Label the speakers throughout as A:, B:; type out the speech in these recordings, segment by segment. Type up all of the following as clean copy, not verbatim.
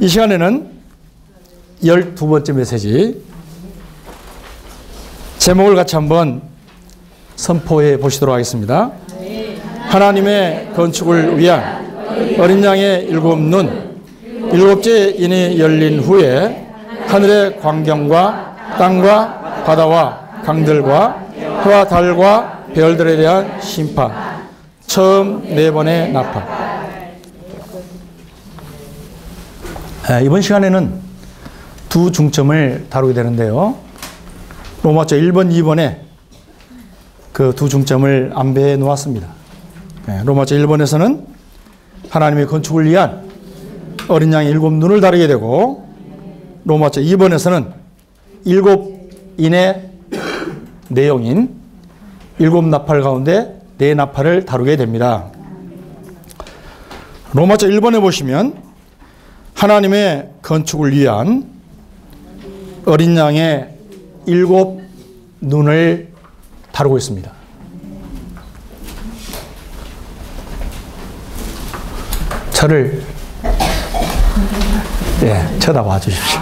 A: 이 시간에는 12번째 메시지 제목을 같이 한번 선포해 보시도록 하겠습니다. 하나님의 건축을 위한 어린 양의 일곱 눈, 일곱째 인이 열린 후에 하늘의 광경과 땅과 바다와 강들과 해와 달과 별들에 대한 심판, 처음 네 번의 나팔. 이번 시간에는 두 중점을 다루게 되는데요. 로마서 1번, 2번에 그 두 중점을 안배해 놓았습니다. 로마서 1번에서는 하나님의 건축을 위한 어린 양의 일곱 눈을 다루게 되고, 로마서 2번에서는 일곱 인의 내용인 일곱 나팔 가운데 네 나팔을 다루게 됩니다. 로마서 1번에 보시면 하나님의 건축을 위한 어린 양의 일곱 눈을 다루고 있습니다. 저를 쳐다봐 주십시오.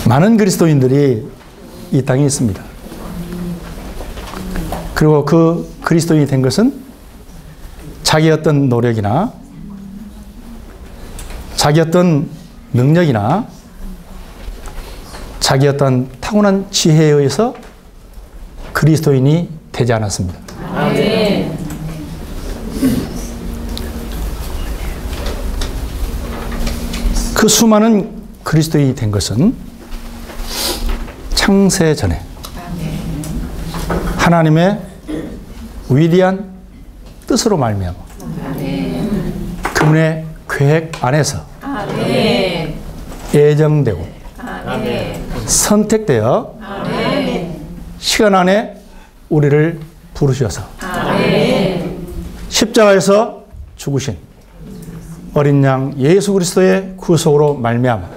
A: 많은 그리스도인들이 이 땅에 있습니다. 그리고 그 그리스도인이 된 것은 자기 어떤 노력이나 자기 어떤 능력이나 자기 어떤 타고난 지혜에 의해서 그리스도인이 되지 않았습니다. 아멘. 그 수많은 그리스도인이 된 것은 창세 전에 하나님의 위대한 뜻으로 말미암아 그분의 계획 안에서 예정되고 선택되어 시간 안에 우리를 부르셔서 십자가에서 죽으신 어린 양 예수 그리스도의 구속으로 말미암아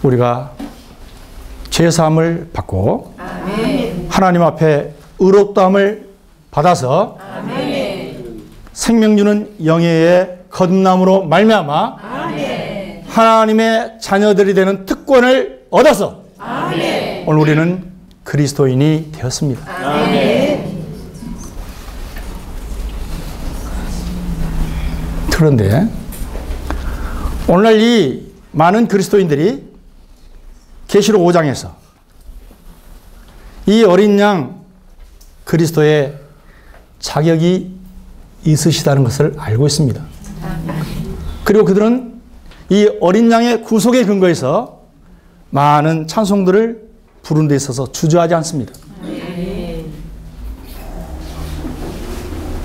A: 우리가 죄사함을 받고 하나님 앞에 의롭다함을 받아서 생명 주는 영예의 거듭남으로 말미암아 하나님의 자녀들이 되는 특권을 얻어서 오늘 우리는 그리스도인이 되었습니다. 그런데 오늘날 이 많은 그리스도인들이 계시록 5장에서 이 어린 양 그리스도의 자격이 있으시다는 것을 알고 있습니다. 그리고 그들은 이 어린 양의 구속의 근거에서 많은 찬송들을 부르는 데 있어서 주저하지 않습니다.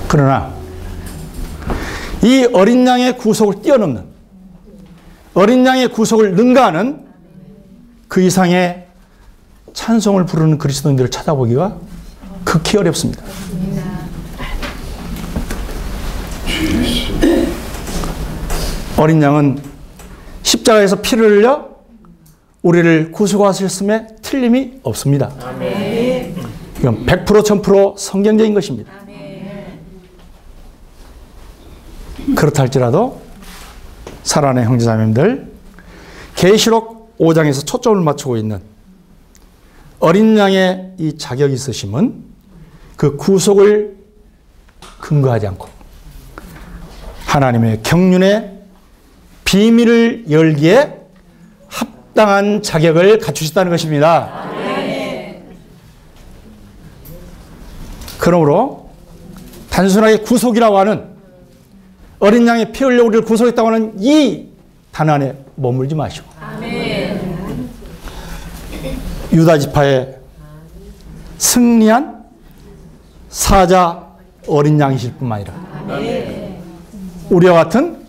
A: 그러나 이 어린 양의 구속을 뛰어넘는, 어린 양의 구속을 능가하는 그 이상의 찬송을 부르는 그리스도인들을 찾아보기가 극히 어렵습니다. 어린 양은 십자가에서 피를 흘려 우리를 구속하셨음에 틀림이 없습니다. 이건 100% 1000% 성경적인 것입니다. 그렇다 할지라도 사랑하는 형제자매님들, 계시록 5장에서 초점을 맞추고 있는 어린 양의 이 자격이 있으심은 그 구속을 근거하지 않고 하나님의 경륜의 비밀을 열기에 합당한 자격을 갖추셨다는 것입니다. 그러므로 단순하게 구속이라고 하는 어린 양의 피 흘려 우리를 구속했다고 하는 이 단어 안에 머물지 마시고 유다 지파의 승리한 사자 어린 양이실 뿐만 아니라 우리와 같은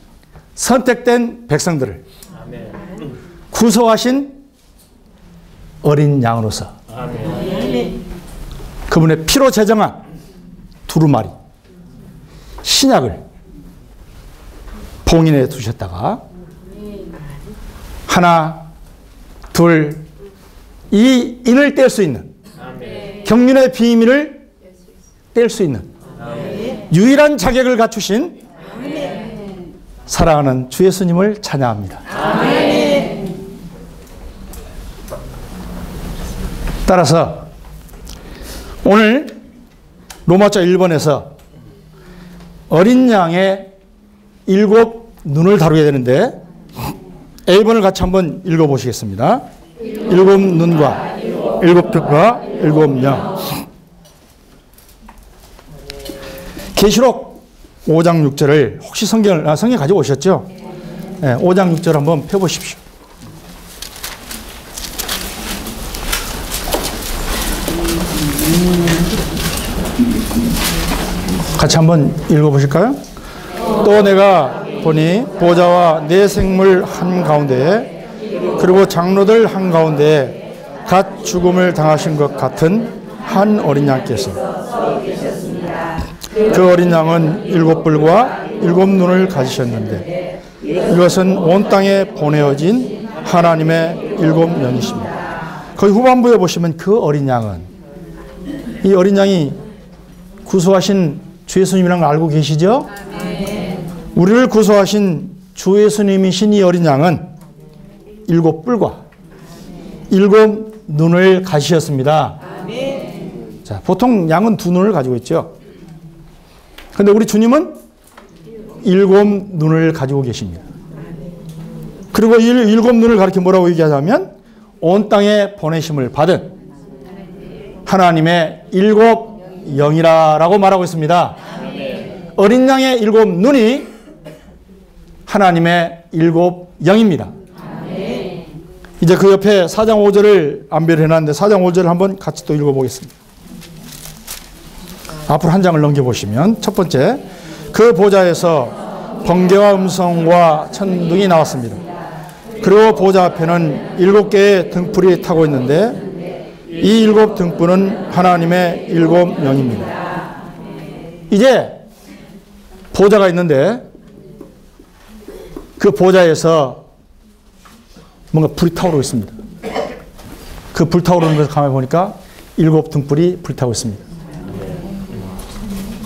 A: 선택된 백성들을 구속하신 어린 양으로서 그분의 피로 제정한 두루마리 신약을 봉인해 두셨다가 하나, 둘, 이 인을 뗄 수 있는 경륜의 비밀을 뗄 수 있는 유일한 자격을 갖추신 사랑하는 주 예수님을 찬양합니다. 따라서 오늘 로마서 1번에서 어린 양의 7 눈을 다루게 되는데 A번을 같이 한번 읽어보시겠습니다. 7 눈과 7 뜰과 7 영. 계시록 5장 6절을 혹시 성경 가지고 오셨죠? 네, 5장 6절 한번 펴보십시오. 같이 한번 읽어보실까요? 또 내가 보니 보좌와 네 생물 한가운데에 그리고 장로들 한가운데에 갓 죽음을 당하신 것 같은 한 어린 양께서 그 어린 양은 7 뿔과 7 눈을 가지셨는데 이것은 온 땅에 보내어진 하나님의 7 영이십니다. 거기 후반부에 보시면 그 어린 양은 이 어린 양이 구속하신 주 예수님이라는 걸 알고 계시죠? 우리를 구속하신 주 예수님이신 이 어린 양은 7 뿔과 7 눈을 가지셨습니다. 자, 보통 양은 2 눈을 가지고 있죠. 그런데 우리 주님은 7 눈을 가지고 계십니다. 그리고 이 7 눈을 가리켜 뭐라고 얘기하자면 온 땅에 보내심을 받은 하나님의 7 영이라고 말하고 있습니다. 어린 양의 7 눈이 하나님의 7 영입니다. 이제 그 옆에 4장 5절을 안배를 해놨는데 4장 5절을 한번 같이 또 읽어보겠습니다. 앞으로 한 장을 넘겨보시면 첫 번째, 그 보좌에서 번개와 음성과 천둥이 나왔습니다. 그리고 보좌 앞에는 7개의 등불이 타고 있는데 이 7 등불은 하나님의 7 영입니다. 이제 보좌가 있는데 그 보좌에서 뭔가 불이 타오르고 있습니다. 그 불타오르는 것을 가만히 보니까 7 등불이 불타고 있습니다.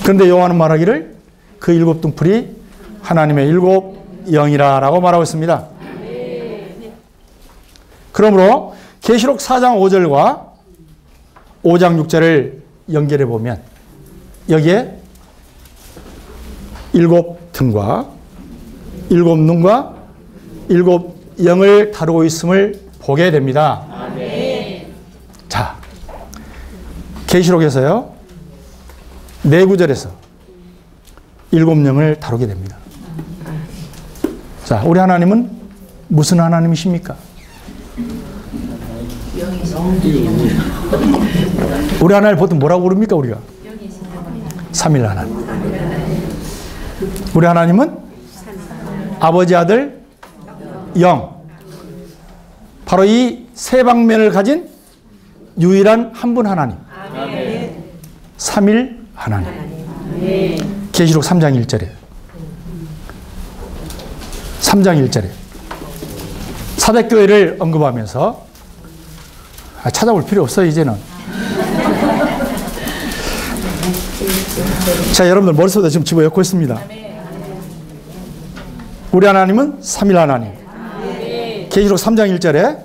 A: 그런데 요한은 말하기를 그 7 등불이 하나님의 7 영이라고 말하고 있습니다. 그러므로 계시록 4장 5절과 5장 6절을 연결해 보면 여기에 7 등과 7 눈과 7 영을 다루고 있음을 보게 됩니다. 자, 계시록에서요 4구절에서 7 영을 다루게 됩니다. 자, 우리 하나님은 무슨 하나님이십니까? 우리 하나님을 보통 뭐라고 부릅니까? 우리가 삼일 하나님. 우리 하나님은 아버지, 아들, 영. 바로 이 세 방면을 가진 유일한 한 분 하나님. 삼일 하나님. 계시록 3장 1절에 3장 1절에 사대교회를 언급하면서 찾아볼 필요 없어요 이제는. 자, 여러분들 머릿속에 지금 집어넣고 있습니다. 우리 하나님은 삼일 하나님. 계시록 3장 1절에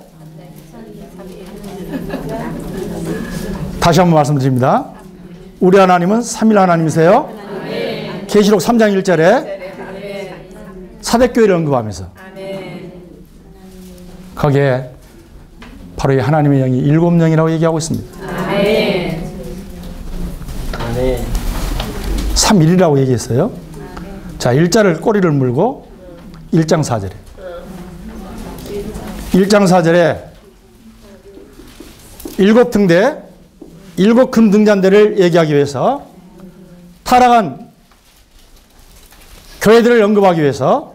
A: 다시 한번 말씀드립니다. 우리 하나님은 삼일 하나님이세요. 계시록 3장 1절에 사대교회를 언급하면서 거기에 바로 이 하나님의 영이 7 영이라고 얘기하고 있습니다. 3일이라고 얘기했어요. 자, 일자를 꼬리를 물고 1장 4절에 1장 4절에 7 등대 7 금 등잔대를 얘기하기 위해서 타락한 교회들을 언급하기 위해서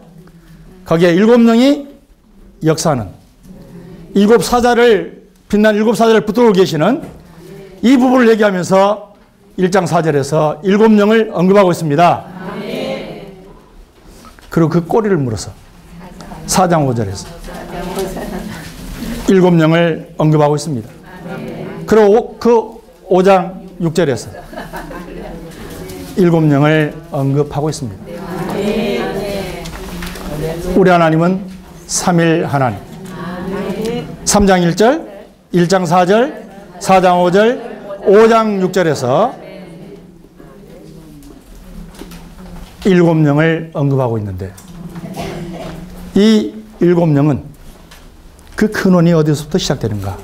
A: 거기에 7 영이 역사하는 7 사자를 빛난 7 사자를 붙들고 계시는 이 부분을 얘기하면서 1장 4절에서 7 영을 언급하고 있습니다. 그리고 그 꼬리를 물어서 4장 5절에서 7 영을 언급하고 있습니다. 그리고 그 5장 6절에서 일곱 영을 언급하고 있습니다. 우리 하나님은 삼일 하나님. 3장 1절, 1장 4절, 4장 5절, 5장 6절에서 일곱 영을 언급하고 있는데 이 일곱 영은 그 근원이 어디서부터 시작되는가?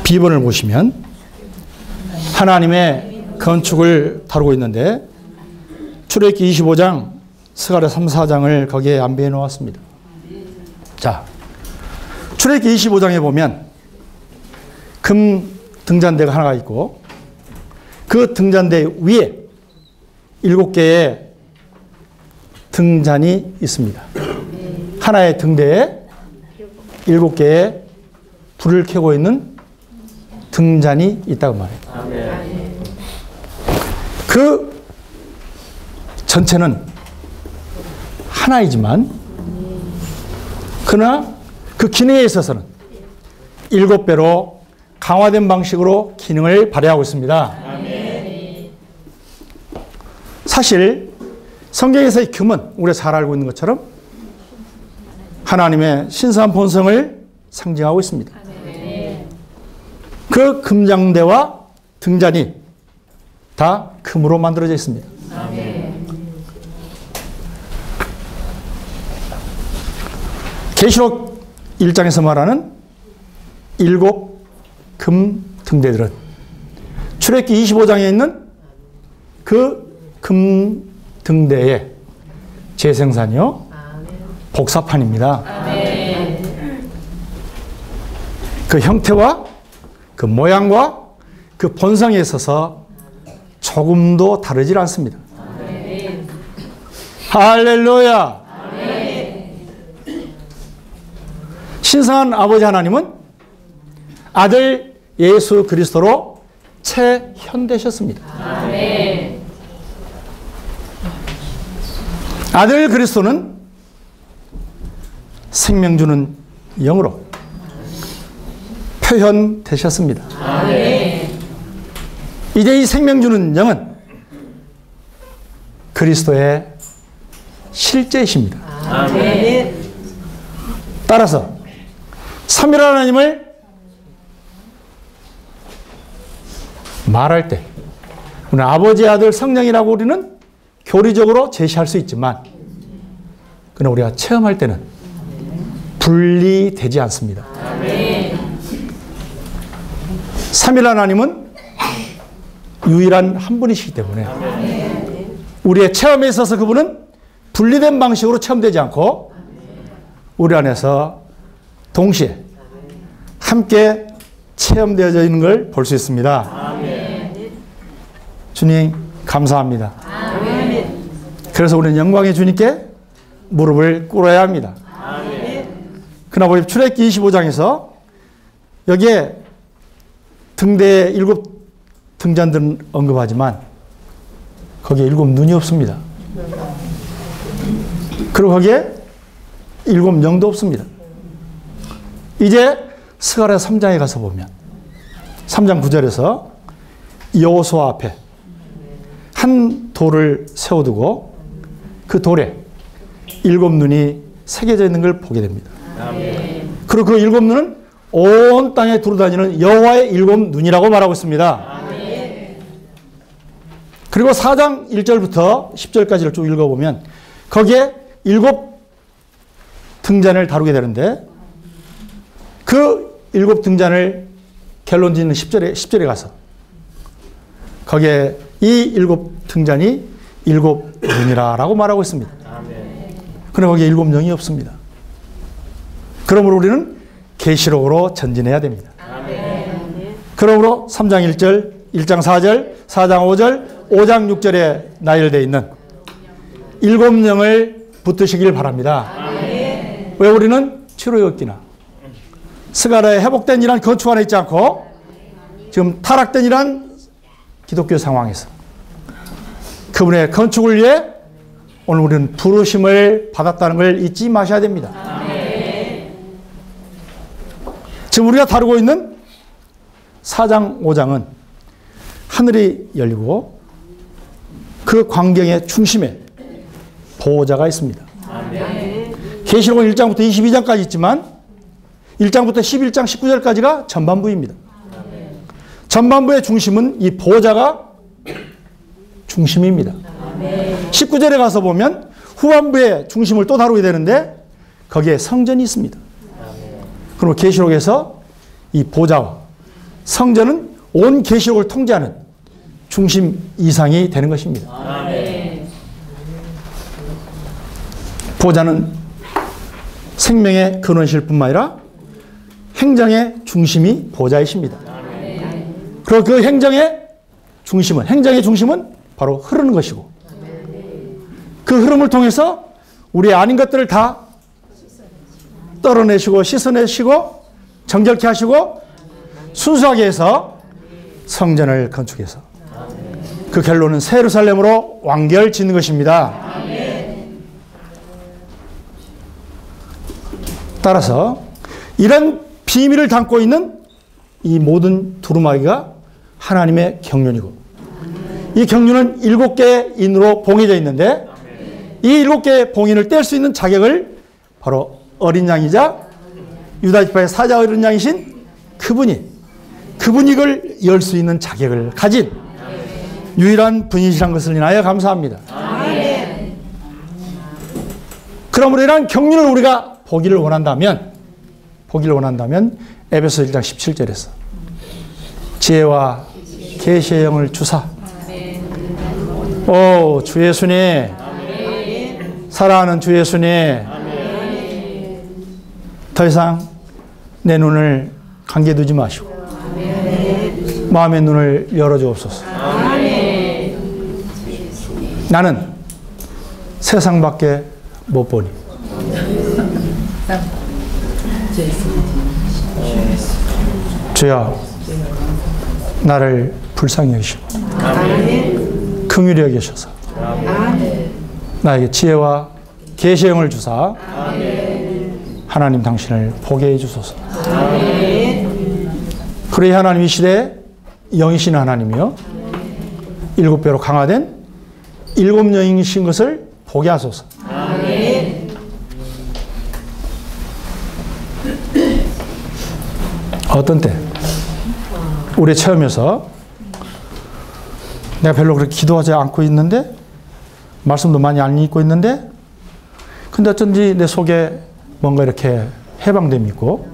A: 비번을 보시면 하나님의 건축을 다루고 있는데 출애굽기 25장, 스가랴 3, 4장을 거기에 안배해 놓았습니다. 자, 출애굽기 25장에 보면 금 등잔대가 하나가 있고 그 등잔대 위에 7개의 등잔이 있습니다. 하나의 등대에 7개의 불을 켜고 있는 등잔이 있다고 말해요. 그 전체는 하나이지만 그러나 그 기능에 있어서는 7배로 강화된 방식으로 기능을 발휘하고 있습니다. 사실 성경에서의 금은 우리가 잘 알고 있는 것처럼 하나님의 신성한 본성을 상징하고 있습니다. 그 금장대와 등잔이 다 금으로 만들어져 있습니다. 계시록 1장에서 말하는 7 금 등대들은 출애굽기 25장에 있는 그 금 등대의 재생산이요 복사판입니다. 그 형태와 그 모양과 그 본성에 있어서 조금도 다르질 않습니다. 할렐루야. 신성한 아버지 하나님은 아들 예수 그리스도로 재현되셨습니다. 아들 그리스도는 생명 주는 영으로 표현되셨습니다. 이제 이 생명 주는 영은 그리스도의 실제이십니다. 따라서 삼위 하나님을 말할 때 우리 아버지, 아들, 성령이라고 우리는 교리적으로 제시할 수 있지만 그러나 우리가 체험할 때는 분리되지 않습니다. 삼위 하나님은 유일한 한 분이시기 때문에 우리의 체험에 있어서 그분은 분리된 방식으로 체험되지 않고 우리 안에서 동시에 함께 체험되어져 있는 걸 볼 수 있습니다. 주님 감사합니다. 그래서 우리는 영광의 주님께 무릎을 꿇어야 합니다. 그러나 우리 출애굽기 25장에서 여기에 등대에 7 등잔들은 언급하지만 거기에 7 눈이 없습니다. 그리고 거기에 7 영도 없습니다. 이제 스가랴 3장에 가서 보면 3장 9절에서 여호수아 앞에 한 돌을 세워두고 그 돌에 7 눈이 새겨져 있는 걸 보게 됩니다. 그리고 그 7 눈은 온 땅에 두루다니는 여호와의 7 눈이라고 말하고 있습니다. 그리고 4장 1절부터 10절까지를 쭉 읽어보면 거기에 7 등잔을 다루게 되는데 그 7 등잔을 결론 짓는 10절에 가서 거기에 이 7 등잔이 7 눈이라고 말하고 있습니다. 그러나 거기에 7 영이 없습니다. 그러므로 우리는 계시록으로 전진해야 됩니다. 그러므로 3장 1절, 1장 4절, 4장 5절, 5장 6절에 나열되어 있는 7 영을 붙드시길 바랍니다. 왜 우리는 치료였기나 스가랴에 회복된 이란 건축 안에 있지 않고 지금 타락된 이란 기독교 상황에서 그분의 건축을 위해 오늘 우리는 부르심을 받았다는 걸 잊지 마셔야 됩니다. 지금 우리가 다루고 있는 4장, 5장은 하늘이 열리고 그 광경의 중심에 보호자가 있습니다. 계시록은 1장부터 22장까지 있지만 1장부터 11장 19절까지가 전반부입니다. 전반부의 중심은 이 보호자가 중심입니다. 19절에 가서 보면 후반부의 중심을 또 다루게 되는데 거기에 성전이 있습니다. 그리고 계시록에서 이 보호자와 성전은 온 계시록을 통제하는 중심 이상이 되는 것입니다. 보호자는 생명의 근원이실 뿐만 아니라 행정의 중심이 보호자이십니다. 그리고 그 행정의 중심은 바로 흐르는 것이고 그 흐름을 통해서 우리 아닌 것들을 다 떨어내시고 씻어내시고 정결케 하시고 순수하게 해서 성전을 건축해서 그 결론은 새 예루살렘으로 완결 짓는 것입니다. 따라서 이런 비밀을 담고 있는 이 모든 두루마기가 하나님의 경륜이고 이 경륜은 7개의 인으로 봉해져 있는데 이 7개의 봉인을 뗄 수 있는 자격을 바로 어린 양이자 유다 지파의 사자 어린 양이신 그분이 이걸 열 수 있는 자격을 가진 유일한 분이시란 것을 인하여 감사합니다. 그러므로 이러한 경륜을 우리가 보기를 원한다면 에베소 1장 17절에서 지혜와 계시의 영을 주사 오 주 예수님 사랑하는 주 예수님 더 이상 내 눈을 감게 두지 마시고 마음의 눈을 열어주옵소서. 나는 세상밖에 못 보니 주여 나를 불쌍히 여기시고 긍휼히 여기셔서 나에게 지혜와 계시의 영을 주사 하나님 당신을 보게 해주소서. 그러이 하나님 이 시대에 영이신 하나님이요 7배로 강화된 7영이신 것을 보게 하소서. 어떤 때 우리의 체험에서 내가 별로 그렇게 기도하지 않고 있는데 말씀도 많이 안 읽고 있는데 근데 어쩐지 내 속에 뭔가 이렇게 해방됨이 있고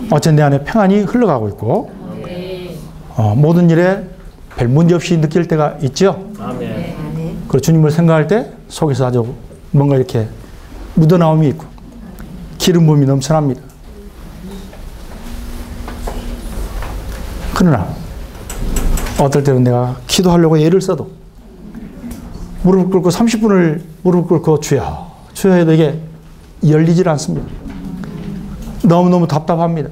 A: 어쩐 내 안에 평안이 흘러가고 있고 모든 일에 별 문제 없이 느낄 때가 있죠. 그리고 주님을 생각할 때 속에서 아주 뭔가 이렇게 묻어나옴이 있고 기름 부음이 넘쳐납니다. 그러나 어떨 때는 내가 기도하려고 애를 써도 무릎을 꿇고 30분을 무릎을 꿇고 주여 해도 이게 열리질 않습니다. 너무너무 답답합니다.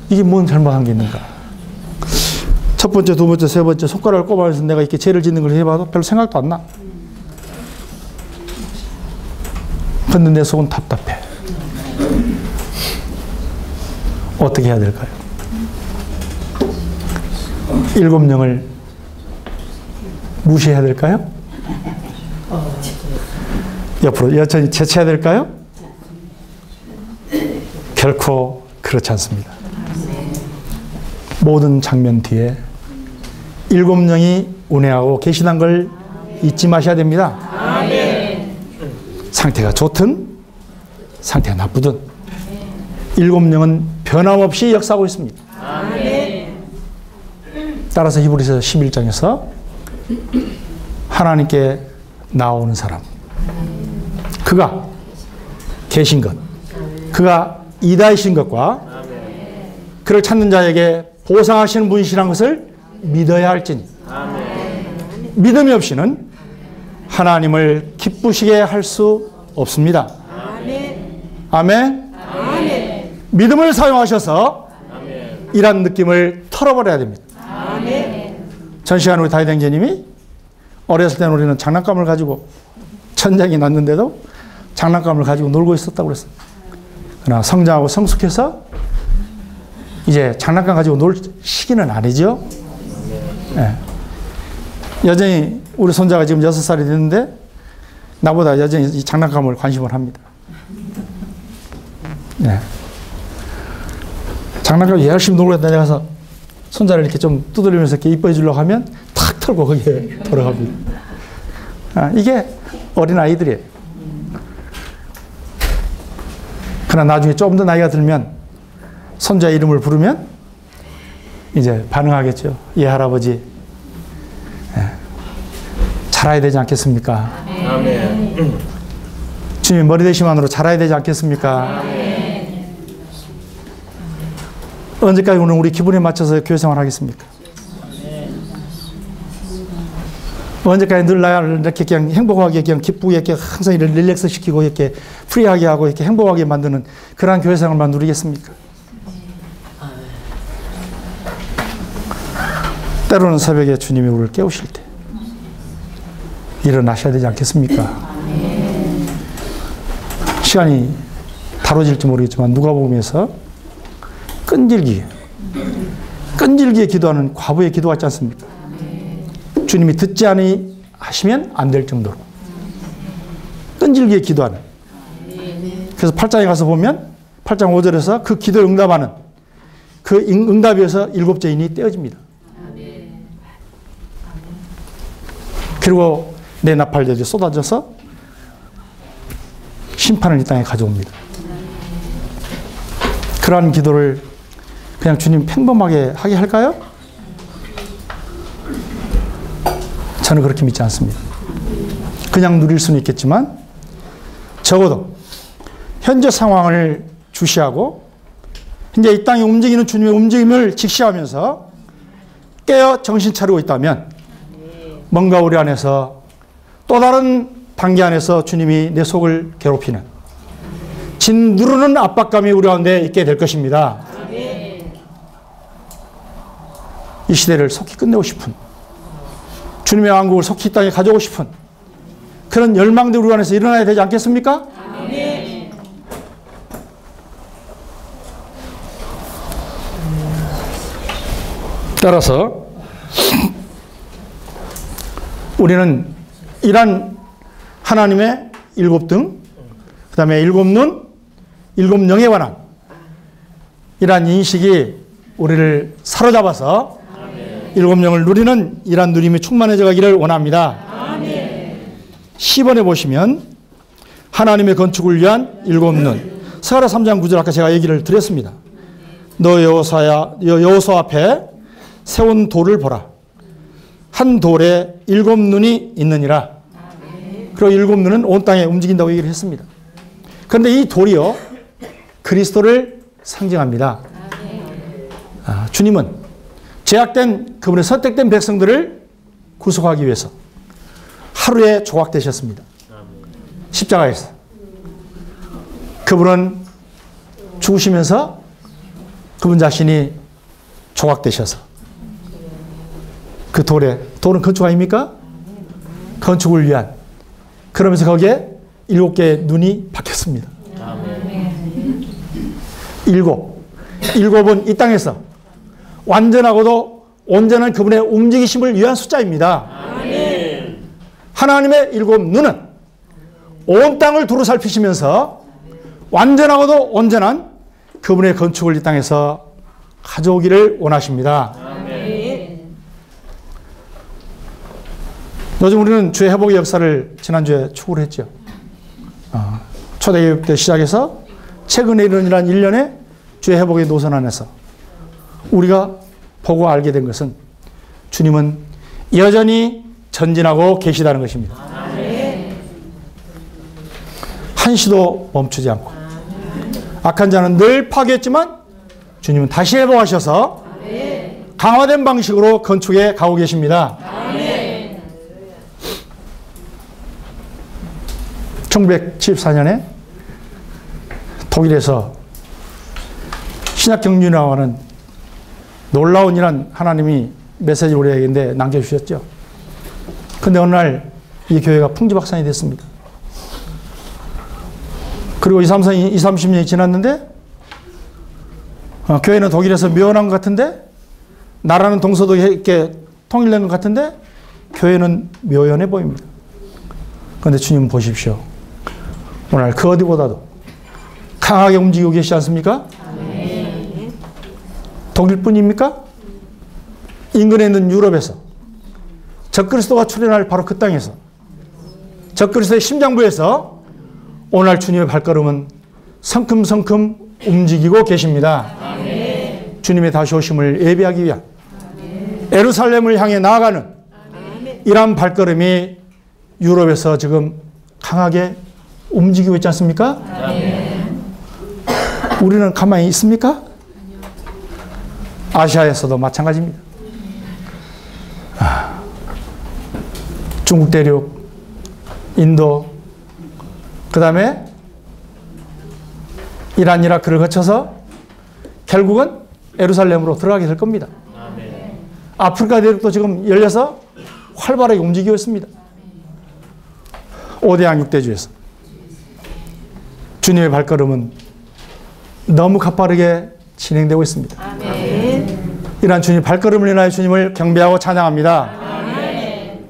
A: 이게 뭔 잘못한 게 있는가. 첫 번째, 두 번째, 세 번째 손가락을 꼽아서 내가 이렇게 죄를 짓는 걸 해봐도 별로 생각도 안 나. 근데 내 속은 답답해. 어떻게 해야 될까요? 7영을 무시해야 될까요? 옆으로 여전히 제쳐야 될까요? 결코 그렇지 않습니다. 모든 장면 뒤에 7영이 운행하고 계시다는 걸 잊지 마셔야 됩니다. 상태가 좋든 상태가 나쁘든 7영은 변함없이 역사하고 있습니다. 따라서 히브리서 11장에서 하나님께 나오는 사람 그가 계신 것 그가 이다이신 것과 그를 찾는 자에게 보상하시는 분이시라는 것을 믿어야 할지니 믿음이 없이는 하나님을 기쁘시게 할 수 없습니다. 아멘. 믿음을 사용하셔서 이런 느낌을 털어버려야 됩니다. 전 시간 우리 다윗 형제님이 어렸을 때는 우리는 장난감을 가지고 전쟁이 났는데도 장난감을 가지고 놀고 있었다고 그랬어요. 그러나 성장하고 성숙해서 이제 장난감 가지고 놀 시기는 아니죠. 예. 여전히 우리 손자가 지금 6살이 됐는데 나보다 여전히 이 장난감을 관심을 합니다. 예. 장난감 열심히 놀고 있다 내가서 손자를 이렇게 좀 두드리면서 이렇게 이뻐해 주려고 하면 탁 털고 거기에 돌아갑니다. 이게 어린아이들이에요. 그러나 나중에 좀 더 나이가 들면 손자 이름을 부르면 이제 반응하겠죠. 예, 할아버지. 예. 자라야 되지 않겠습니까? 아멘. 주님 머리 대심만으로 자라야 되지 않겠습니까? 아멘. 언제까지 오늘 우리 기분에 맞춰서 교회 생활 하겠습니까? 언제까지 늘 나를 이렇게 그냥 행복하게, 그냥 기쁘게, 이렇게 항상 이렇게 릴렉스 시키고, 이렇게 프리하게 하고, 이렇게 행복하게 만드는 그러한 교회 생활만 누리겠습니까? 때로는 새벽에 주님이 우리를 깨우실 때 일어나셔야 되지 않겠습니까? 시간이 다뤄질지 모르겠지만 누가복음에서 끈질기게 기도하는 과부의 기도 같지 않습니까? 주님이 듣지 아니하시면 안 될 정도로 끈질기게 기도하는. 그래서 8장에 가서 보면 8장 5절에서 그 기도에 응답하는 그 응답에서 7죄인이 떼어집니다. 그리고 내 나팔들이 쏟아져서 심판을 이 땅에 가져옵니다. 그러한 기도를 그냥 주님 평범하게 하게 할까요? 저는 그렇게 믿지 않습니다. 그냥 누릴 수는 있겠지만 적어도 현재 상황을 주시하고 현재 이 땅에 움직이는 주님의 움직임을 직시하면서 깨어 정신 차리고 있다면 뭔가 우리 안에서 또 다른 단계 안에서 주님이 내 속을 괴롭히는 짓누르는 압박감이 우리 가운데 있게 될 것입니다. 이 시대를 속히 끝내고 싶은, 주님의 왕국을 속히 이 땅에 가져오고 싶은 그런 열망들이 우리 안에서 일어나야 되지 않겠습니까? 따라서 우리는 이러한 하나님의 7등, 그 다음에 7눈, 7영에 관한 이러한 인식이 우리를 사로잡아서 7영을 누리는 이러한 누림이 충만해져 가기를 원합니다. 10번에 보시면 하나님의 건축을 위한 7눈, 스가랴 3장 9절 아까 제가 얘기를 드렸습니다. 너 여호수아 앞에 세운 돌을 보라. 한 돌에 7눈이 있느니라. 그리고 7눈은 온 땅에 움직인다고 얘기를 했습니다. 그런데 이 돌이요, 그리스도를 상징합니다. 주님은 제약된 그분의 선택된 백성들을 구속하기 위해서 하루에 조각되셨습니다. 십자가에서. 그분은 죽으시면서 그분 자신이 조각되셔서 그 돌은 건축 아닙니까? 건축을 위한. 그러면서 거기에 7개의 눈이 박혔습니다. 일곱은 이 땅에서 완전하고도 온전한 그분의 움직이심을 위한 숫자입니다. 하나님의 7눈은 온 땅을 두루 살피시면서 완전하고도 온전한 그분의 건축을 이 땅에서 가져오기를 원하십니다. 요즘 우리는 주의 회복의 역사를 지난주에 추구를 했죠. 초대교육 때 시작해서 최근에 이런 일련의 주의 회복의 노선 안에서 우리가 보고 알게 된 것은 주님은 여전히 전진하고 계시다는 것입니다. 한시도 멈추지 않고 악한 자는 늘 파괴했지만 주님은 다시 회복하셔서 강화된 방식으로 건축에 가고 계십니다. 1974년에 독일에서 신약 경륜화와는 놀라운 이란 하나님이 메시지를 우리에게 남겨주셨죠. 그런데 어느 날 이 교회가 풍지박산이 됐습니다. 그리고 30년이 지났는데 교회는 독일에서 멸망한 것 같은데 나라는 동서독에 이렇게 통일된 것 같은데 교회는 묘연해 보입니다. 그런데 주님 보십시오. 오늘 그 어디보다도 강하게 움직이고 계시지 않습니까? 네. 독일뿐입니까? 인근에 있는 유럽에서 적그리스도가 출현할 바로 그 땅에서 적그리스도의 심장부에서 오늘 주님의 발걸음은 성큼성큼 움직이고 계십니다. 아멘. 주님의 다시 오심을 예비하기 위한 아멘. 예루살렘을 향해 나아가는 아멘. 이러한 발걸음이 유럽에서 지금 강하게 움직이고 있지 않습니까? 아멘. 우리는 가만히 있습니까? 아시아에서도 마찬가지입니다. 중국 대륙, 인도, 그 다음에 이란, 이라크를 거쳐서 결국은 예루살렘으로 들어가게 될 겁니다. 아멘. 아프리카 대륙도 지금 열려서 활발하게 움직이고 있습니다. 5대양 6대주에서. 주님의 발걸음은 너무 가파르게 진행되고 있습니다. 아멘. 이러한 주님 발걸음을 인하여 주님을 경배하고 찬양합니다. 아멘.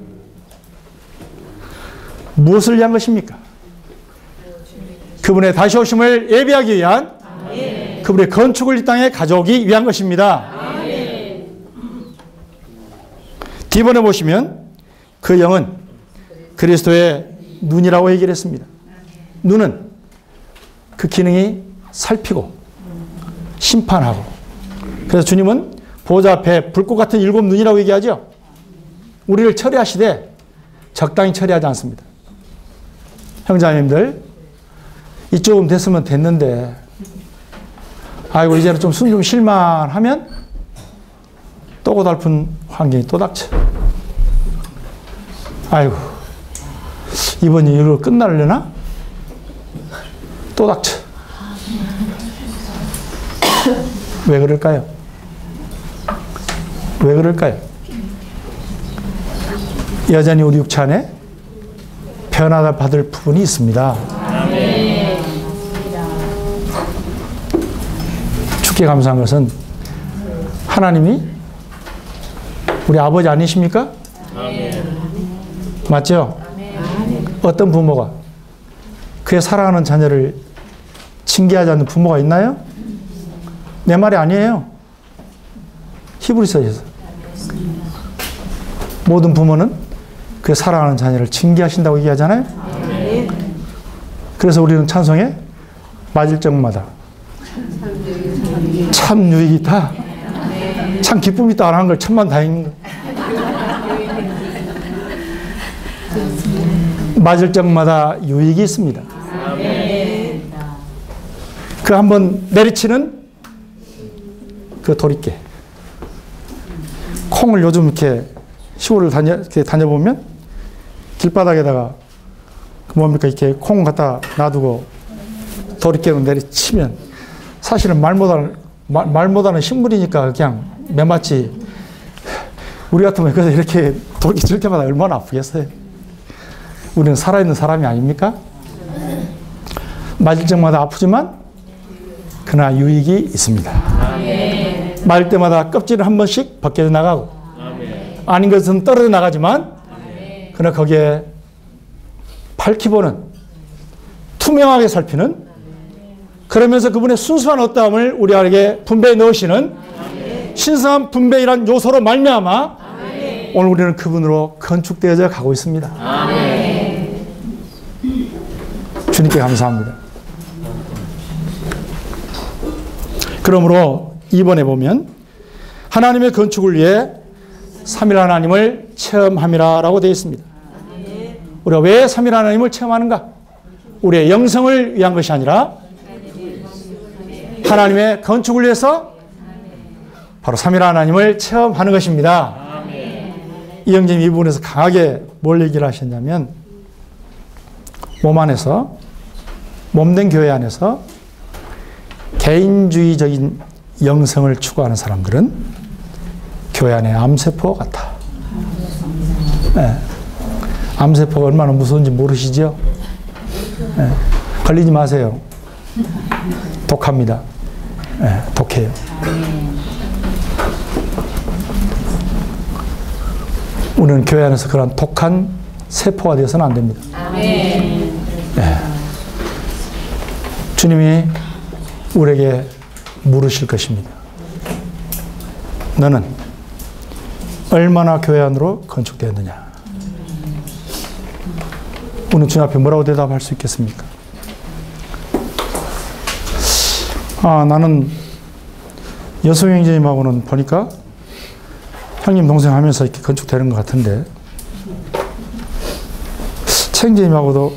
A: 무엇을 위한 것입니까? 그분의 다시 오심을 예비하기 위한 아멘. 그분의 건축을 이 땅에 가져오기 위한 것입니다. 아멘. 뒤번에 보시면 그 영은 그리스도의 눈이라고 얘기를 했습니다. 눈은 그 기능이 살피고 심판하고, 그래서 주님은 보좌 앞에 불꽃 같은 7 눈이라고 얘기하죠. 우리를 처리하시되 적당히 처리하지 않습니다. 형제자매님들, 이쪽은 됐으면 됐는데 아이고 이제는 좀 숨 좀 쉴만하면 또 고달픈 환경이 또 닥쳐. 아이고 이번이 이거 끝나려나? 또 닥쳐. 왜 그럴까요? 왜 그럴까요? 여전히 우리 육체 안에 변화를 받을 부분이 있습니다. 아멘. 주께 감사한 것은 하나님이 우리 아버지 아니십니까? 아멘. 맞죠? 아멘. 어떤 부모가 그의 사랑하는 자녀를 징계하지 않는 부모가 있나요? 내 말이 아니에요. 히브리서에서 모든 부모는 그의 사랑하는 자녀를 징계하신다고 얘기하잖아요. 그래서 우리는 찬송에 맞을 적마다 참 유익이 있다, 참 기쁨이 있다 하는 걸 천만다행인 거. 맞을 적마다 유익이 있습니다. 그 한번 내리치는 그 도리깨. 콩을 요즘 이렇게 시골을 이렇게 다녀보면 길바닥에다가 뭡니까 이렇게 콩 갖다 놔두고 도리깨로 내리치면 사실은 말 못하는 식물이니까 그냥 매맞지. 우리 같으면 그래서 이렇게 도리깨 칠 때마다 얼마나 아프겠어요. 우리는 살아있는 사람이 아닙니까? 맞을 적마다 아프지만 그러나 유익이 있습니다. 아멘. 맞을 때마다 껍질은 한 번씩 벗겨져 나가고 아멘. 아닌 것은 떨어져 나가지만 아멘. 그러나 거기에 밝히 보는, 투명하게 살피는, 그러면서 그분의 순수한 어떠함을 우리에게 분배해 넣으시는 아멘. 신성한 분배이란 요소로 말미암아 아멘. 오늘 우리는 그분으로 건축되어져 가고 있습니다. 아멘. 주님께 감사합니다. 그러므로 2번에 보면 하나님의 건축을 위해 삼일 하나님을 체험함이라 라고 되어 있습니다. 우리가 왜 삼일 하나님을 체험하는가? 우리의 영성을 위한 것이 아니라 하나님의 건축을 위해서 바로 삼일 하나님을 체험하는 것입니다. 이 형제님 이 부분에서 강하게 뭘 얘기를 하셨냐면, 몸 안에서, 몸된 교회 안에서 개인주의적인 영성을 추구하는 사람들은 교회 안에 암세포 같다. 네. 암세포가 얼마나 무서운지 모르시죠? 네. 걸리지 마세요. 독합니다. 네. 독해요. 우리는 교회 안에서 그런 독한 세포가 되어서는 안 됩니다. 네. 주님이 우리에게 물으실 것입니다. 너는 얼마나 교회 안으로 건축되었느냐? 우리는 주님 앞에 뭐라고 대답할 수 있겠습니까? 나는 여수 형제님하고는 보니까 형님 동생 하면서 이렇게 건축되는 것 같은데, 최 형제님하고도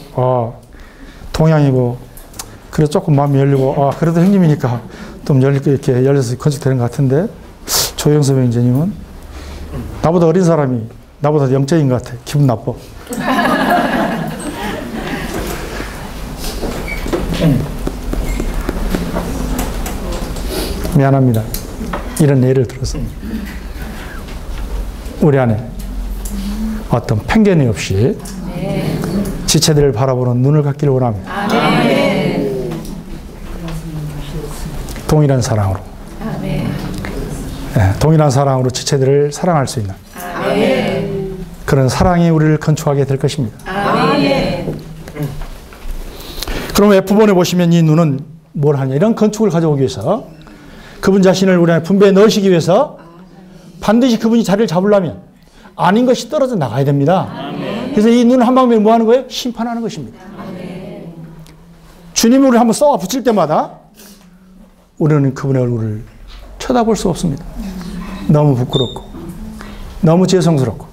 A: 동양이고 그래서 조금 마음이 열리고 그래도 형님이니까 좀 이렇게 열려서 건축되는 것 같은데, 조영섭 형제님은 나보다 어린 사람이 나보다 영적인 것 같아. 기분 나빠. 미안합니다. 이런 예를 들어서 우리 안에 어떤 편견이 없이 지체들을 바라보는 눈을 갖기를 원합니다. 동일한 사랑으로, 동일한 사랑으로 지체들을 사랑할 수 있는 그런 사랑이 우리를 건축하게 될 것입니다. 그럼 F본에 보시면 이 눈은 뭘 하냐? 이런 건축을 가져오기 위해서, 그분 자신을 우리 안에 분배해 넣으시기 위해서 반드시 그분이 자리를 잡으려면 아닌 것이 떨어져 나가야 됩니다. 그래서 이 눈 한 방면에 뭐 하는 거예요? 심판하는 것입니다. 주님이 우리를 한번 쏘아 붙일 때마다 우리는 그분의 얼굴을 쳐다볼 수 없습니다. 너무 부끄럽고 너무 죄송스럽고.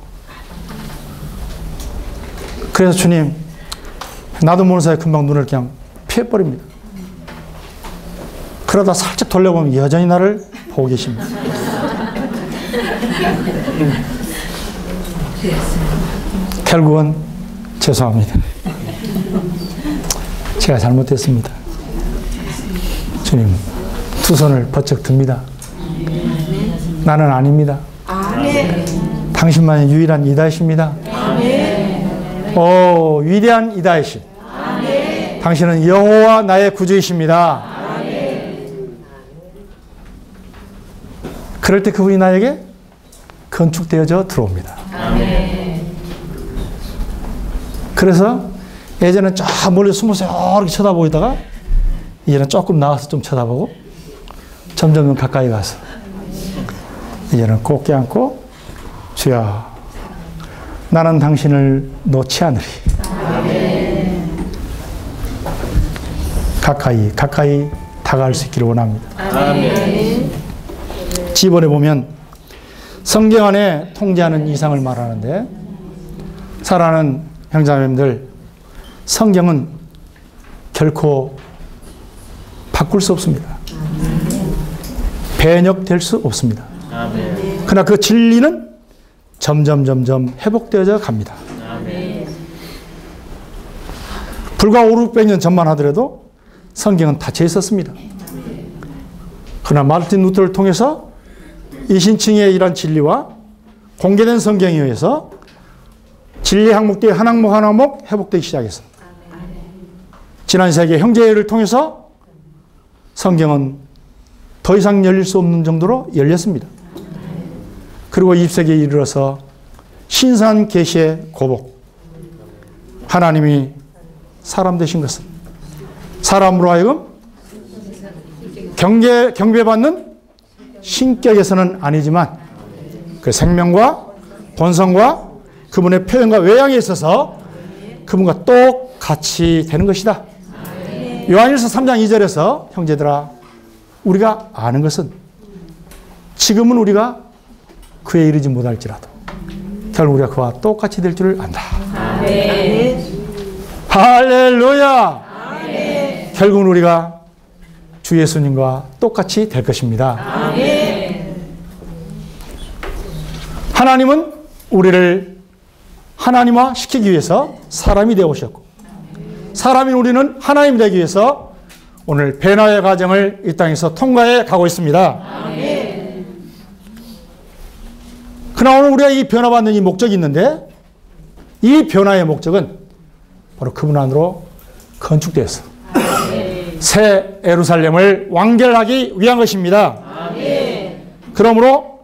A: 그래서 주님, 나도 모르는 사이에 금방 눈을 그냥 피해버립니다. 그러다 살짝 돌려보면 여전히 나를 보고 계십니다. 결국은 죄송합니다. 제가 잘못했습니다. 주님, 두 손을 번쩍 듭니다. 나는 아닙니다. 당신만이 유일한 이다이십니다. 오, 위대한 이다이신. 당신은 여호와 나의 구주이십니다. 그럴 때 그분이 나에게 건축되어져 들어옵니다. 그래서 예전엔 쫙 멀리 숨어서 이렇게 쳐다보다가 이제는 조금 나와서 좀 쳐다보고 점점 가까이 가서 이제는 꼭 껴안고, 주여, 나는 당신을 놓지 않으리. 가까이 다가갈 수 있기를 원합니다. 지번에 보면 성경 안에 통제하는 이상을 말하는데, 사랑하는 형제자매님들, 성경은 결코 바꿀 수 없습니다. 배역될 수 없습니다. 그러나 그 진리는 점점 회복되어져 갑니다. 불과 500년 전만 하더라도 성경은 닫혀 있었습니다. 그러나 마르틴 루터를 통해서 이신층의 이런 진리와 공개된 성경에 의해서 진리 항목들이 한 항목 한 항목 회복되기 시작했습니다. 지난 세기 형제회를 통해서 성경은 더 이상 열릴 수 없는 정도로 열렸습니다. 그리고 20세기에 이르러서 신선 계시의 고복, 하나님이 사람 되신 것은 사람으로 하여금 경배받는 신격에서는 아니지만 그 생명과 본성과 그분의 표현과 외양에 있어서 그분과 똑같이 되는 것이다. 요한일서 3장 2절에서 형제들아, 우리가 아는 것은 지금은 우리가 그에 이르지 못할지라도 결국 우리가 그와 똑같이 될 줄을 안다. 아멘. 할렐루야. 아멘. 결국은 우리가 주 예수님과 똑같이 될 것입니다. 아멘. 하나님은 우리를 하나님화 시키기 위해서 사람이 되어 오셨고, 사람인 우리는 하나님 되기 위해서 오늘 변화의 과정을 이 땅에서 통과해 가고 있습니다. 아멘. 그러나 오늘 우리가 이 변화받는 이 목적이 있는데, 이 변화의 목적은 바로 그분 안으로 건축되어서 새 예루살렘을 완결하기 위한 것입니다. 아멘. 그러므로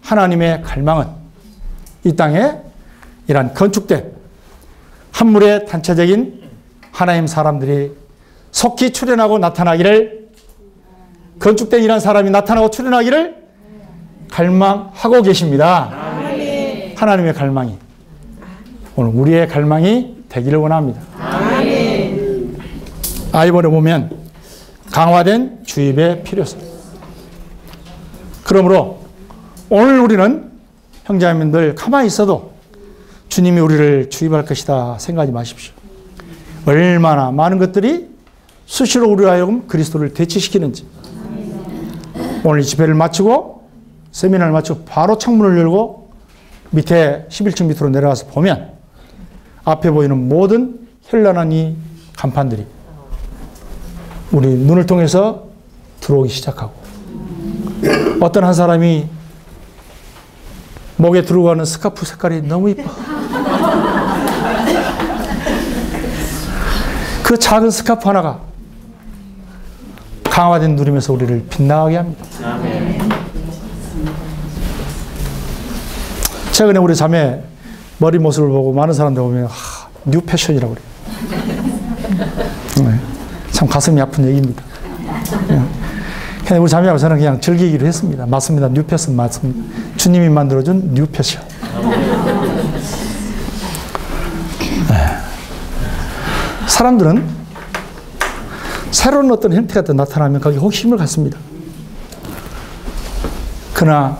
A: 하나님의 갈망은 이 땅에 이란 건축된 한물의 단체적인 하나님 사람들이 속히 출현하고 나타나기를, 건축된 이란 사람이 나타나고 출현하기를 갈망하고 계십니다. 아멘. 하나님의 갈망이 오늘 우리의 갈망이 되기를 원합니다. 아멘. 아이번에 보면 강화된 주입의 필요성. 그러므로 오늘 우리는 형제자매님들 가만히 있어도 주님이 우리를 주입할 것이다 생각하지 마십시오. 얼마나 많은 것들이 수시로 우리로 하여금 그리스도를 대치시키는지. 오늘 이 집회를 마치고 세미나를 마치고 바로 창문을 열고 밑에 11층 밑으로 내려가서 보면 앞에 보이는 모든 현란한 이 간판들이 우리 눈을 통해서 들어오기 시작하고, 어떤 한 사람이 목에 두르고 가는 스카프 색깔이 너무 이뻐. 그 작은 스카프 하나가 강화된 누림에서 우리를 빛나게 합니다. 아멘. 최근에 우리 자매 머리 모습을 보고 많은 사람들 보면 뉴 패션이라고 그래요. 네. 참 가슴이 아픈 얘기입니다. 그냥 우리 자매하고 저는 그냥 즐기기로 했습니다. 맞습니다. 뉴 패션 맞습니다. 주님이 만들어준 뉴 패션. 네. 사람들은 새로운 어떤 형태가 또 나타나면 거기 호기심을 갖습니다. 그러나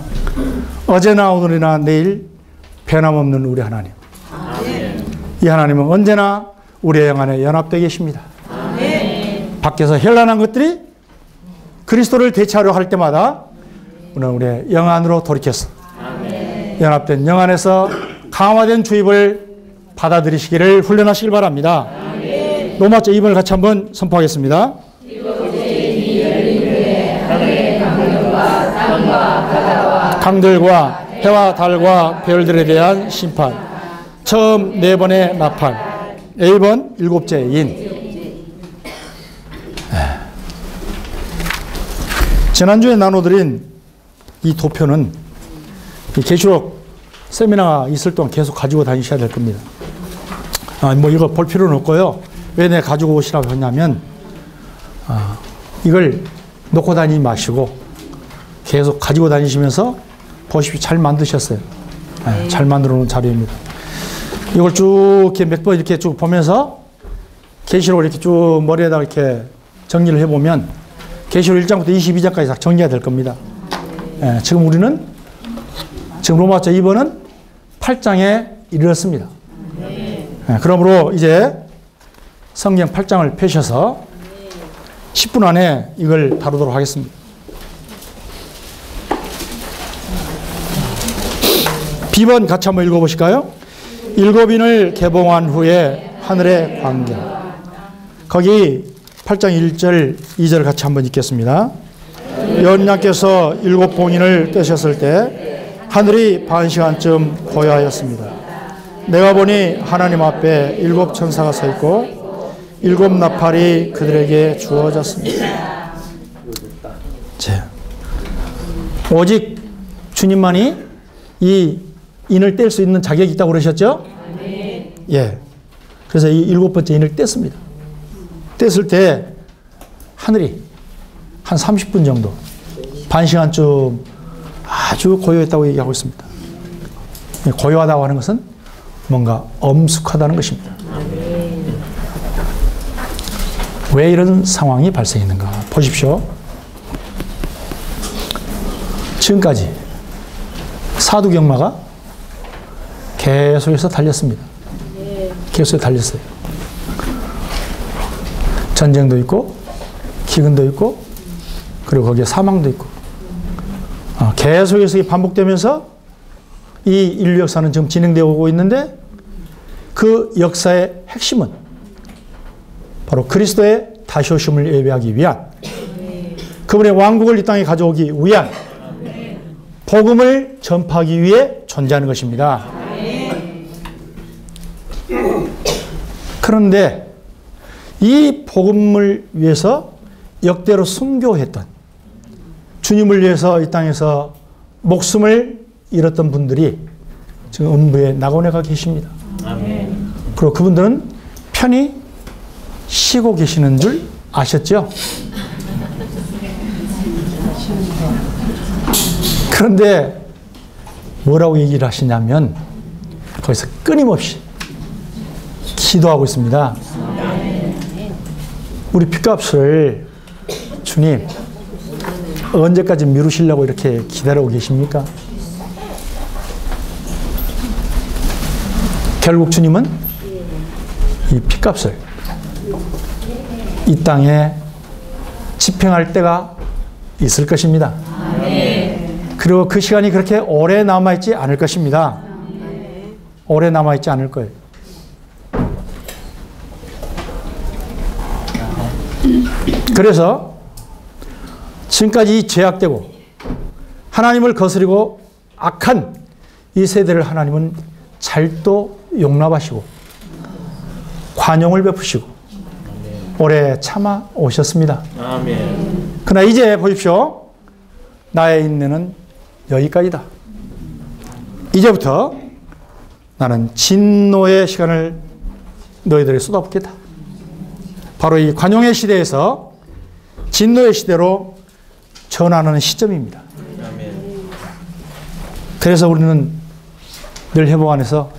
A: 어제나 오늘이나 내일 변함없는 우리 하나님. 이 하나님은 언제나 우리의 영 안에 연합되어 계십니다. 밖에서 현란한 것들이 그리스도를 대체하려 할 때마다 우리의 영 안으로 돌이켜서 연합된 영 안에서 강화된 주입을 받아들이시기를 훈련하시길 바랍니다. 로마서 2번을 같이 한번 선포하겠습니다. 강들과 해와 달과 별들에 대한 심판, 처음 4번의 나팔, A번 7째 인. 지난주에 나눠드린 이 도표는 이 계시록 세미나가 있을 동안 계속 가지고 다니셔야 될 겁니다. 뭐 이거 볼 필요는 없고요. 왜 내가 가지고 오시라고 했냐면, 이걸 놓고 다니지 마시고 계속 가지고 다니시면서 보십시오. 잘 만드셨어요. 네, 잘 만들어 놓은 자료입니다. 이걸 쭉 이렇게 몇 번 이렇게 쭉 보면서 계시록을 이렇게 쭉 머리에다 이렇게 정리를 해보면 계시록 1장부터 22장까지 다 정리가 될 겁니다. 네, 지금 우리는 지금 로마서 2번은 8장에 이르렀습니다. 네, 그러므로 이제 성경 8장을 펴셔서 10분 안에 이걸 다루도록 하겠습니다. B번 같이 한번 읽어보실까요? 7인을 개봉한 후에 하늘의 광경. 거기 8장 1절 2절 같이 한번 읽겠습니다. 여호와께서 7봉인을 떼셨을 때 하늘이 반 시간쯤 고요하였습니다. 내가 보니 하나님 앞에 7 천사가 서 있고 7 나팔이 그들에게 주어졌습니다. 오직 주님만이 이 인을 뗄 수 있는 자격이 있다고 그러셨죠? 예. 그래서 이 7번째 인을 뗐습니다. 뗐을 때 하늘이 한 30분 정도, 반 시간쯤 아주 고요했다고 얘기하고 있습니다. 고요하다고 하는 것은 뭔가 엄숙하다는 것입니다. 왜 이런 상황이 발생했는가 보십시오. 지금까지 사두경마가 계속해서 달렸습니다. 계속 달렸어요. 전쟁도 있고 기근도 있고 그리고 거기에 사망도 있고 계속해서 반복되면서 이 인류 역사는 지금 진행되어 오고 있는데, 그 역사의 핵심은 바로 그리스도의 다시 오심을 예배하기 위한, 그분의 왕국을 이 땅에 가져오기 위한 복음을 전파하기 위해 존재하는 것입니다. 그런데 이 복음을 위해서 역대로 순교했던, 주님을 위해서 이 땅에서 목숨을 잃었던 분들이 지금 음부의 낙원에 계십니다.
B: 아멘.
A: 그리고 그분들은 편히 쉬고 계시는 줄 아셨죠? 그런데 뭐라고 얘기를 하시냐면 거기서 끊임없이 기도하고 있습니다. 우리 핏값을 주님 언제까지 미루시려고 이렇게 기다리고 계십니까? 결국 주님은 이 핏값을 이 땅에 집행할 때가 있을 것입니다. 그리고 그 시간이 그렇게 오래 남아있지 않을 것입니다. 오래 남아있지 않을 거예요. 그래서 지금까지 죄악되고 하나님을 거스리고 악한 이 세대를 하나님은 잘도 용납하시고 관용을 베푸시고 오래 참아 오셨습니다.
B: 아멘.
A: 그러나 이제 보십시오. 나의 인내는 여기까지다. 이제부터 나는 진노의 시간을 너희들에게 쏟아붓겠다. 바로 이 관용의 시대에서 진노의 시대로 전환하는 시점입니다.
B: 아멘.
A: 그래서 우리는 늘 회복 안에서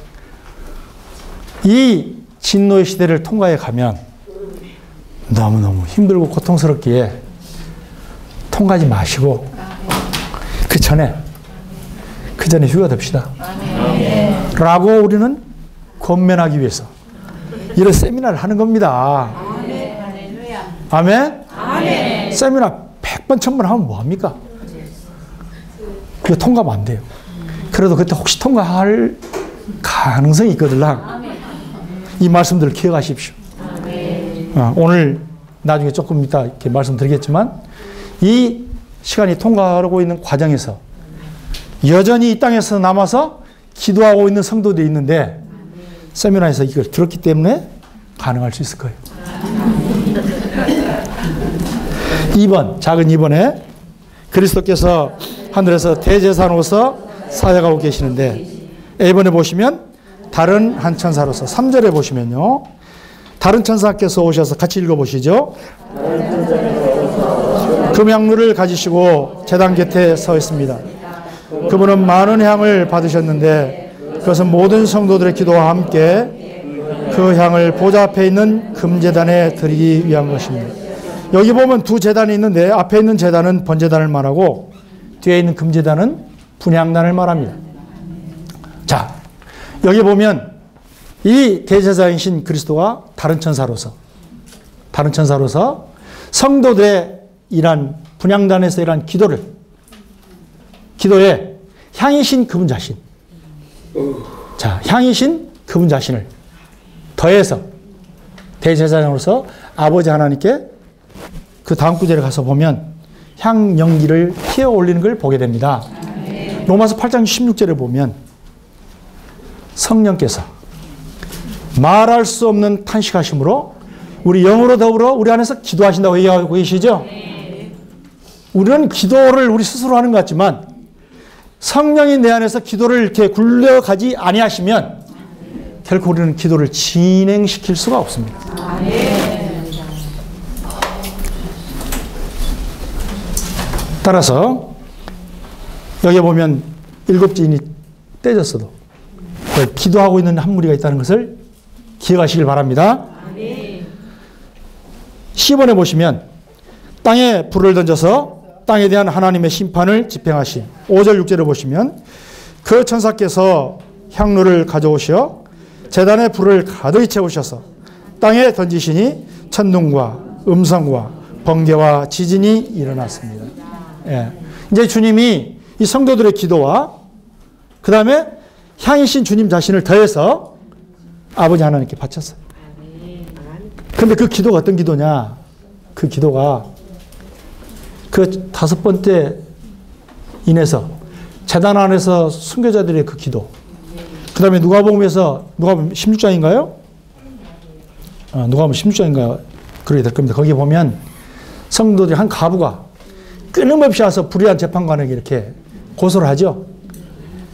A: 이 진노의 시대를 통과해 가면 너무너무 힘들고 고통스럽기에 통과하지 마시고 그 전에 휴가 됩시다. 라고 우리는 권면하기 위해서 이런 세미나를 하는 겁니다. 아멘? 아멘. 세미나 100번, 1000번 하면 뭐합니까? 그거 통과하면 안 돼요. 그래도 그때 혹시 통과할 가능성이 있거든요. 이 말씀들을 기억하십시오. 오늘 나중에 조금 이따 이렇게 말씀드리겠지만 이 시간이 통과하고 있는 과정에서 여전히 이 땅에서 남아서 기도하고 있는 성도들이 있는데 세미나에서 이걸 들었기 때문에 가능할 수 있을 거예요. 2번, 작은 2번에 그리스도께서 하늘에서 대제사장으로서 사역하고 계시는데 A번에 보시면 다른 한 천사로서 3절에 보시면요. 다른 천사께서 오셔서 같이 읽어보시죠. 금향루를 가지시고 제단 곁에 서 있습니다. 그분은 많은 향을 받으셨는데 그것은 모든 성도들의 기도와 함께 그 향을 보좌 앞에 있는 금제단에 드리기 위한 것입니다. 여기 보면 두 제단이 있는데 앞에 있는 제단은 번제단을 말하고 뒤에 있는 금제단은 분향단을 말합니다. 자, 여기 보면 이 대제사장이신 그리스도가 다른 천사로서 성도들의 일한 분향단에서 일한 기도에 향이신 그분 자신, 자, 향이신 그분 자신을 더해서 대제사장으로서 아버지 하나님께 그 다음 구절에 가서 보면 향 연기를 피어 올리는 걸 보게 됩니다. 로마서 8장 16절에 보면 성령께서 말할 수 없는 탄식하심으로 우리 영으로 더불어 우리 안에서 기도하신다고 얘기하고 계시죠? 우리는 기도를 우리 스스로 하는 것 같지만 성령이 내 안에서 기도를 이렇게 굴려가지 아니하시면 결코 우리는 기도를 진행시킬 수가 없습니다. 따라서 여기 보면 7지인이 떼졌어도 기도하고 있는 한 무리가 있다는 것을 기억하시길 바랍니다. 10번에 보시면 땅에 불을 던져서 땅에 대한 하나님의 심판을 집행하신 5절 6절에 보시면 그 천사께서 향로를 가져오시어 제단에 불을 가득히 채우셔서 땅에 던지시니 천둥과 음성과 번개와 지진이 일어났습니다. 예. 이제 주님이 이 성도들의 기도와 그 다음에 향이신 주님 자신을 더해서 아버지 하나님께 바쳤어요. 그런데 그 기도가 어떤 기도냐? 그 기도가 그 5번째 인해서 제단 안에서 순교자들의 그 기도, 그 다음에 누가복음 16장인가요? 누가복음 16장인가요? 그렇게 될 겁니다. 거기 보면 성도들이 한 가부가 끊임없이 와서 불의한 재판관에게 이렇게 고소를 하죠.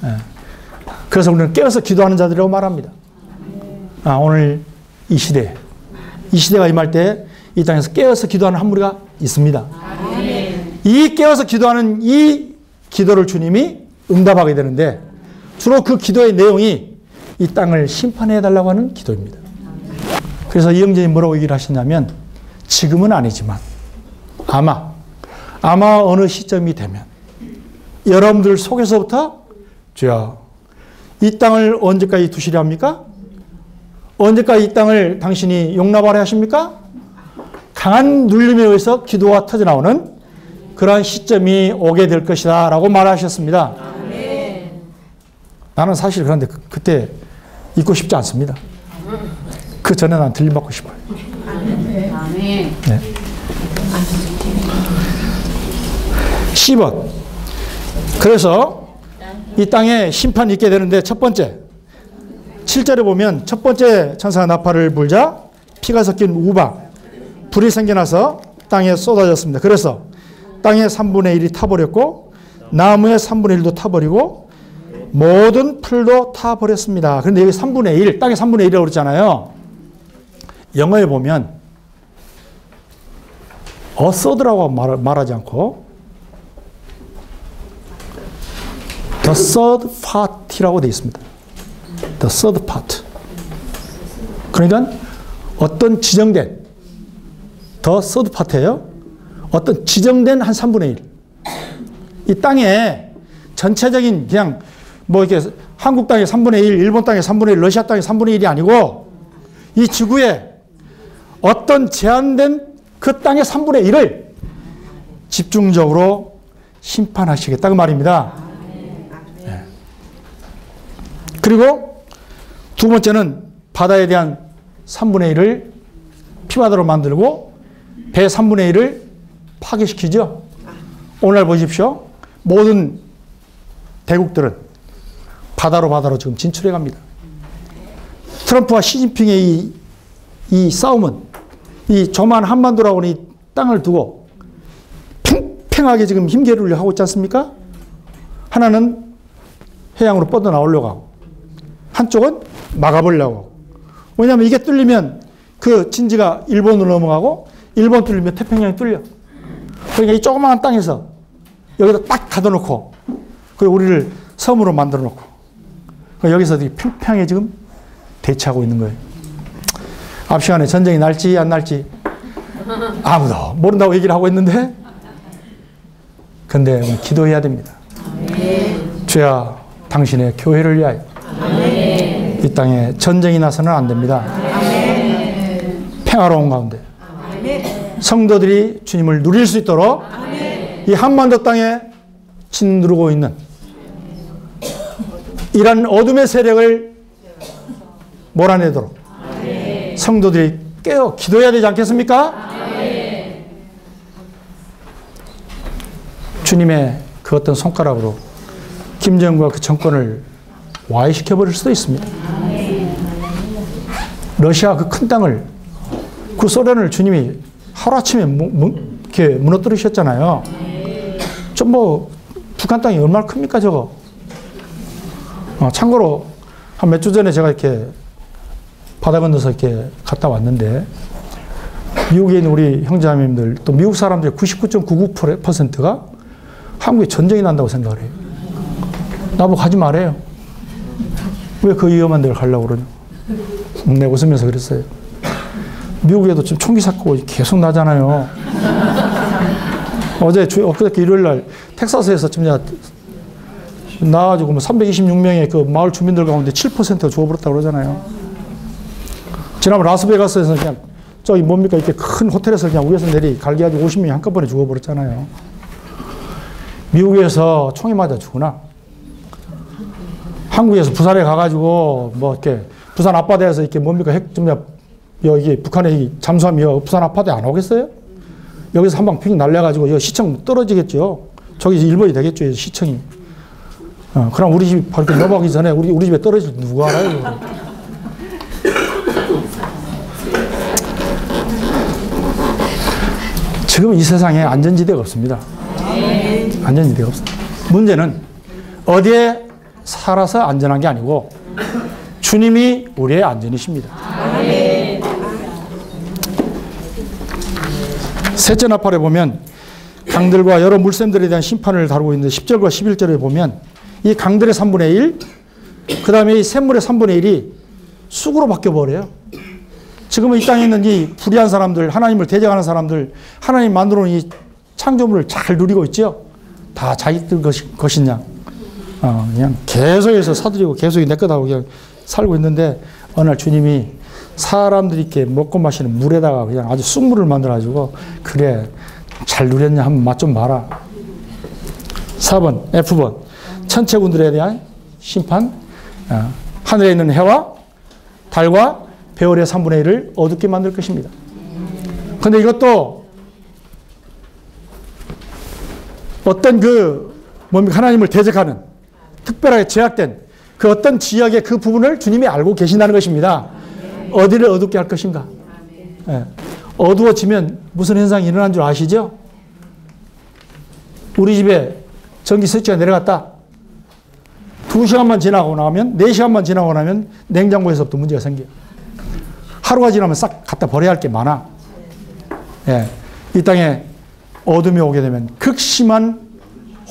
A: 예. 그래서 우리는 깨어서 기도하는 자들이라고 말합니다. 오늘 이 시대가 임할 때 이 땅에서 깨어서 기도하는 한 무리가 있습니다. 이 깨어서 기도하는 이 기도를 주님이 응답하게 되는데 주로 그 기도의 내용이 이 땅을 심판해달라고 하는 기도입니다. 그래서 이 형제님 뭐라고 얘기를 하셨냐면 지금은 아니지만 아마 어느 시점이 되면 여러분들 속에서부터 주여 이 땅을 언제까지 두시려 합니까? 언제까지 이 땅을 당신이 용납하려 하십니까? 강한 눌림에 의해서 기도가 터져나오는 그러한 시점이 오게 될 것이다 라고 말하셨습니다. 나는 사실 그런데 그때 있고 싶지 않습니다. 그 전에 난 들림받고 싶어요. 네. 10번. 그래서 이 땅에 심판이 있게 되는데 첫 번째 7절에 보면 첫 번째 천사가 나팔을 불자 피가 섞인 우박 불이 생겨나서 땅에 쏟아졌습니다. 그래서 땅의 3분의 1이 타버렸고 나무의 3분의 1도 타버리고 모든 풀도 타버렸습니다. 그런데 여기 3분의 1, 땅의 3분의 1이라고 그랬잖아요. 영어에 보면 어서드라고 말하지 않고 the third part이라고 되어 있습니다. the third part. 그러니까 어떤 지정된 the third part예요. 어떤 지정된 한 3분의 1. 이 땅에 전체적인 그냥 뭐 이렇게 한국 땅의 3분의 1, 일본 땅의 3분의 1, 러시아 땅의 3분의 1이 아니고 이 지구에 어떤 제한된 그 땅의 3분의 1을 집중적으로 심판하시겠다 그 말입니다. 네. 그리고 두 번째는 바다에 대한 3분의 1을 피바다로 만들고 배 3분의 1을 파괴시키죠. 오늘 보십시오. 모든 대국들은 바다로 지금 진출해 갑니다. 트럼프와 시진핑의 이 싸움은 이 조만 한반도라고 하는 이 땅을 두고 팽팽하게 지금 힘겨루를 하고 있지 않습니까? 하나는 해양으로 뻗어나오려고 하고 한쪽은 막아보려고 하고. 왜냐하면 이게 뚫리면 그 진지가 일본으로 넘어가고 일본 뚫리면 태평양이 뚫려. 그러니까 이 조그마한 땅에서 여기다 딱 가둬놓고 그리고 우리를 섬으로 만들어 놓고 여기서 팽팽하게 지금 대치하고 있는 거예요. 앞 시간에 전쟁이 날지 안 날지 아무도 모른다고 얘기를 하고 있는데 근데 기도해야 됩니다. 주야 당신의 교회를 위하여 이 땅에 전쟁이 나서는 안 됩니다. 평화로운 가운데 성도들이 주님을 누릴 수 있도록 이 한반도 땅에 짓누르고 있는 이런 어둠의 세력을 몰아내도록 성도들이 깨어 기도해야 되지 않겠습니까? 주님의 그 어떤 손가락으로 김정은과 그 정권을 와해시켜버릴 수도 있습니다. 러시아 그 큰 땅을 그 소련을 주님이 하루아침에 이렇게 무너뜨리셨잖아요. 좀 뭐 북한 땅이 얼마나 큽니까 저거. 참고로 한 몇 주 전에 제가 이렇게 바다 건너서 이렇게 갔다 왔는데 미국에 있는 우리 형제자매님들 또 미국 사람들의 99.99%가 한국에 전쟁이 난다고 생각을 해요. 나보고 가지 말아요. 왜 그 위험한 데를 가려고 그러냐. 내가 웃으면서 그랬어요. 미국에도 지금 총기 사건이 계속 나잖아요. 엊그저께 일요일 날 텍사스에서 지금 나와가지고 326명의 그 마을 주민들 가운데 7%가 죽어버렸다고 그러잖아요. 지난번 라스베가스에서 그냥 저기 뭡니까 이렇게 큰 호텔에서 그냥 위에서 내리 갈기가지고 50명이 한꺼번에 죽어버렸잖아요. 미국에서 총이 맞아 죽으나 한국에서 부산에 가가지고 뭐 이렇게 부산 앞바다에서 이렇게 뭡니까 여기 북한에 잠수함이 부산 앞바다에 안 오겠어요? 여기서 한 방 핑 날려가지고 여기 시청 떨어지겠죠. 저기 일본이 되겠죠 시청이. 그럼 우리 집 바로 넘어가기 전에 우리 집에 떨어질 누가 알아요? 지금 이 세상에 안전지대가 없습니다. 안전지대가 없습니다. 문제는 어디에 살아서 안전한 게 아니고 주님이 우리의 안전이십니다. 셋째 나팔에 보면 강들과 여러 물샘들에 대한 심판을 다루고 있는데 10절과 11절에 보면 이 강들의 3분의 1, 그 다음에 이 샘물의 3분의 1이 쑥으로 바뀌어버려요. 지금은 이 땅에 있는 이 불의한 사람들, 하나님을 대적하는 사람들, 하나님 만들어 놓은 이 창조물을 잘 누리고 있죠. 다 자기들 것이냐. 그냥 계속해서 사들이고 계속 내 것하고 그냥 살고 있는데 어느 날 주님이 사람들이 이렇게 먹고 마시는 물에다가 그냥 아주 쑥물을 만들어가지고 그래 잘 누렸냐 한번 맛 좀 봐라. 4번 F번 천체군들에 대한 심판. 하늘에 있는 해와 달과 별의 3분의 1을 어둡게 만들 것입니다. 그런데 이것도 어떤 하나님을 대적하는 특별하게 제약된 그 어떤 지역의 그 부분을 주님이 알고 계신다는 것입니다. 어디를 어둡게 할 것인가? 어두워지면 무슨 현상이 일어난 줄 아시죠? 우리 집에 전기 스위치가 내려갔다. 2시간만 지나고 나면, 4시간만 지나고 나면 냉장고에서부터 문제가 생겨요. 하루가 지나면 싹 갖다 버려야 할 게 많아. 이 땅에 어둠이 오게 되면 극심한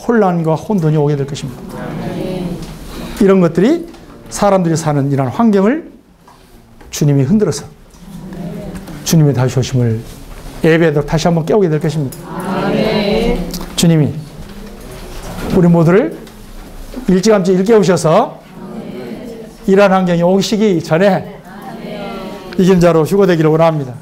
A: 혼란과 혼돈이 오게 될 것입니다. 이런 것들이 사람들이 사는 이런 환경을 주님이 흔들어서 주님의 다시 오심을 예배하도록 다시 한번 깨우게 될 것입니다. 주님이 우리 모두를 일찌감치 일깨우셔서 이러한 환경이 오시기 전에 이긴 자로 휴거되기를 원합니다.